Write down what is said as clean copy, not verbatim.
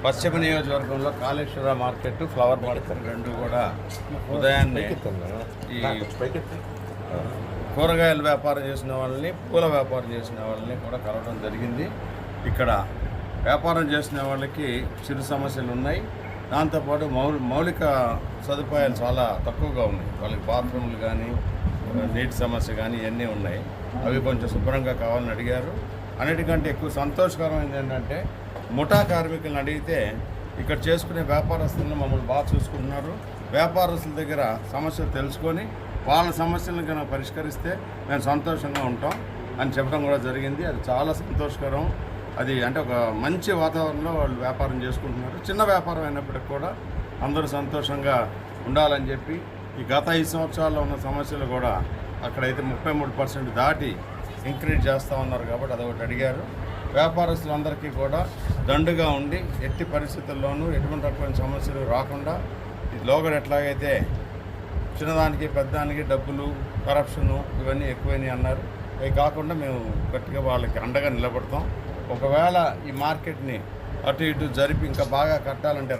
పశ్చిమ నియోజకవర్గంలో Kaleshwara market, flower market రెండు కూడా ఉదయాన్నే ఈ కూరగాయల వ్యాపారం చేసిన వాళ్ళని, పూల వ్యాపారం చేసిన వాళ్ళని కూడా కలవడం జరిగింది. ఇక్కడ వ్యాపారం చేసిన వాళ్ళకి చిరు సమస్యలు ఉన్నాయి. దాంతోపాటు మౌలిక సదుపాయాలు చాలా తక్కువగా ఉన్నాయి. వాళ్ళకి బాత్రూమ్లు కానీ, నీటి సమస్య కానీ ఇవన్నీ ఉన్నాయి. అవి కొంచెం శుభ్రంగా కావాలని అడిగారు. అన్నిటికంటే ఎక్కువ సంతోషకరమైనది ఏంటంటే, ముఠా కార్మికులను అడిగితే ఇక్కడ చేసుకునే వ్యాపారస్తులను మమ్మల్ని బాగా చూసుకుంటున్నారు. వ్యాపారస్తుల దగ్గర సమస్యలు తెలుసుకొని వాళ్ళ సమస్యలను కనుక పరిష్కరిస్తే మేము సంతోషంగా ఉంటాం అని చెప్పడం కూడా జరిగింది. అది చాలా సంతోషకరం. అది అంటే ఒక మంచి వాతావరణంలో వాళ్ళు వ్యాపారం చేసుకుంటున్నారు. చిన్న వ్యాపారం అయినప్పటికీ కూడా అందరూ సంతోషంగా ఉండాలని చెప్పి ఈ గత 5 సంవత్సరాల్లో ఉన్న సమస్యలు కూడా అక్కడైతే 33% దాటి ఇంక్రీజ్ చేస్తూ ఉన్నారు. కాబట్టి అదొకటి అడిగారు. వ్యాపారస్తులందరికీ కూడా దండుగా ఉండి ఎట్టి పరిస్థితుల్లోనూ ఎటువంటి రకమైన సమస్యలు రాకుండా ఈ లోగడ ఎట్లాగైతే చిన్నదానికి పెద్దదానికి డబ్బులు, కరప్షను ఇవన్నీ ఎక్కువైనాయి అన్నారు. అవి కాకుండా మేము గట్టిగా వాళ్ళకి అండగా నిలబడతాం. ఒకవేళ ఈ మార్కెట్ని అటు ఇటు జరిపి ఇంకా బాగా కట్టాలంటే